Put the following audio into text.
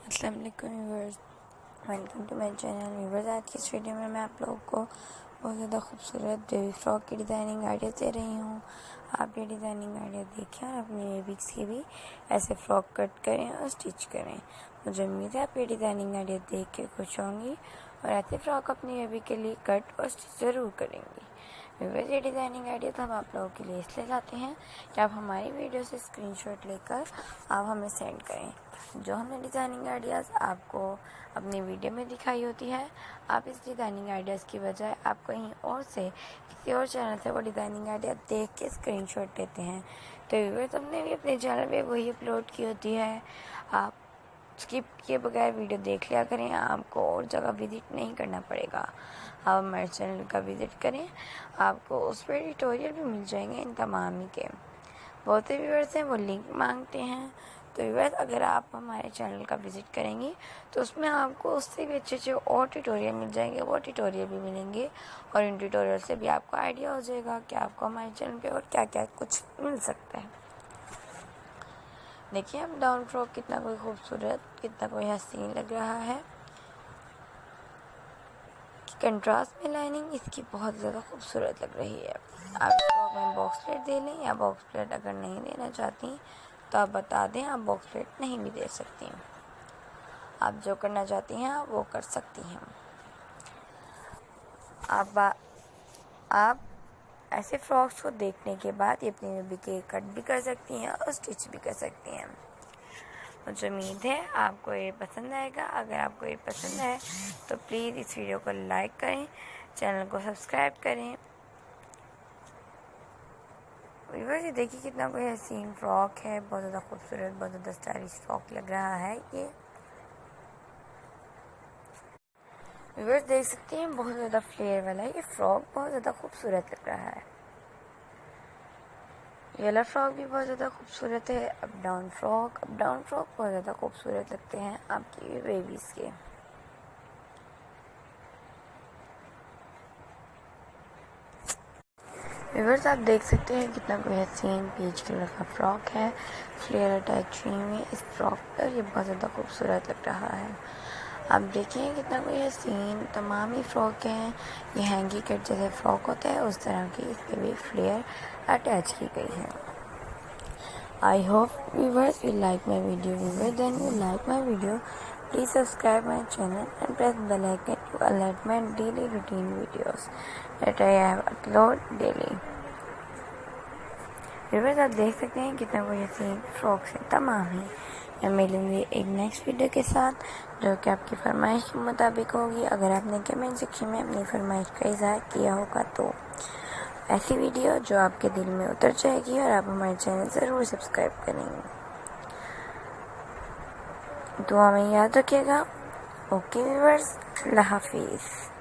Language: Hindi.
अस्सलाम वालेकुम viewers, welcome to my channel. Viewers, आज की इस वीडियो में मैं आप लोगों को बहुत ज़्यादा खूबसूरत बेबी फ्रॉक की डिज़ाइनिंग आइडिया दे रही हूँ। आप ये डिज़ाइनिंग आइडिया देखें और अपने बेबीज़ के भी ऐसे फ़्रॉक कट करें और स्टिच करें। मुझे उम्मीद है आप ये डिज़ाइनिंग आइडिया देख के खुश होंगी और ऐसे फ़्रॉक अपनी बेबी के लिए कट और स्टिच ज़रूर करेंगी। व्यूअर्स, ये डिज़ाइनिंग आइडिया तो हम आप लोगों के लिए इसलिए लाते हैं कि आप हमारी वीडियो से स्क्रीनशॉट लेकर आप हमें सेंड करें। जो हमने डिज़ाइनिंग आइडियाज़ आपको अपनी वीडियो में दिखाई होती है, आप इस डिज़ाइनिंग आइडियाज़ की बजाय आप कहीं और से किसी और चैनल से वो डिज़ाइनिंग आइडिया देख के स्क्रीनशॉट लेते हैं। तो व्यूअर्स, हमने भी अपने चैनल पे वही अपलोड की होती है। आप स्किप किए बगैर वीडियो देख लिया करें, आपको और जगह विज़िट नहीं करना पड़ेगा। आप हमारे चैनल का विज़िट करें, आपको उस पर ट्यूटोरियल भी मिल जाएंगे इन तमाम ही के। बहुत से व्यूअर्स हैं वो लिंक मांगते हैं, तो व्यूअर्स अगर आप हमारे चैनल का विज़िट करेंगी तो उसमें आपको उससे भी अच्छे और ट्यूटोरियल मिल जाएंगे, वो ट्यूटोरियल भी मिलेंगे और इन ट्यूटोरियल से भी आपको आइडिया हो जाएगा कि आपको हमारे चैनल पे और क्या क्या कुछ मिल सकता है। देखिए, अब डाउन फ्रॉक कितना कोई खूबसूरत, कितना कोई हसीन लग रहा है। कंट्रास्ट में लाइनिंग इसकी बहुत ज़्यादा खूबसूरत लग रही है। आप इसको अपने बॉक्स प्लेट दे लें, या बॉक्स प्लेट अगर नहीं देना चाहती तो आप बता दें, आप बॉक्स प्लेट नहीं भी दे सकती। आप जो करना चाहती हैं आप वो कर सकती हैं। आप ऐसे फ्रॉक्स को देखने के बाद ये अपनी बेबी के कट भी कर सकती हैं और स्टिच भी कर सकती हैं। मुझे उम्मीद है आपको ये पसंद आएगा। अगर आपको ये पसंद है तो प्लीज़ इस वीडियो को लाइक करें, चैनल को सब्सक्राइब करें। व्यूअर्स, ये देखिए कितना कोई हसीन फ्रॉक है, बहुत ज़्यादा खूबसूरत, बहुत ज़्यादा स्टाइलिश फ्रॉक लग रहा है ये। व्यूअर्स देख सकते हैं, बहुत ज़्यादा फ्लेयर वाला है ये फ्रॉक, बहुत ज़्यादा खूबसूरत लग रहा है। ये वाला फ्रॉक भी बहुत ज़्यादा खूबसूरत है। अप डाउन फ्रॉक बहुत ज़्यादा खूबसूरत लगते हैं आपकी बेबीज़ के। व्यूअर्स, आप देख सकते हैं कितना कोई हसीन पीच कलर का फ्रॉक है, फ्लेयर अटैच हुई हुई इस फ्रॉक पर। ये बहुत ज़्यादा खूबसूरत लग रहा है। आप देखिए कितना कोई हसीन तमाम ही फ्रॉक हैं। ये हैंगी कट जैसे फ्रॉक होता है उस तरह की इस पर भी फ्लेयर अटैच की गई है। I hope viewers you like my video. Viewer, then you like my video, please subscribe my channel and press the bell icon to alert my daily routine videos that I have upload daily. Viewers, आप देख सकते हैं कितना कोई हसीन फ्रॉक से तमाम ही। मैं मिलूँगी एक नेक्स्ट वीडियो के साथ जो कि आपकी फरमाइश के मुताबिक होगी। अगर आपने कमेंट सेक्शन में अपनी फरमाइश का इज़हार किया होगा तो ऐसी वीडियो जो आपके दिल में उतर जाएगी और आप हमारे चैनल ज़रूर सब्सक्राइब करेंगे। दुआ में याद रखिएगा। ओके व्यूअर्स, अल्लाह हाफिज़।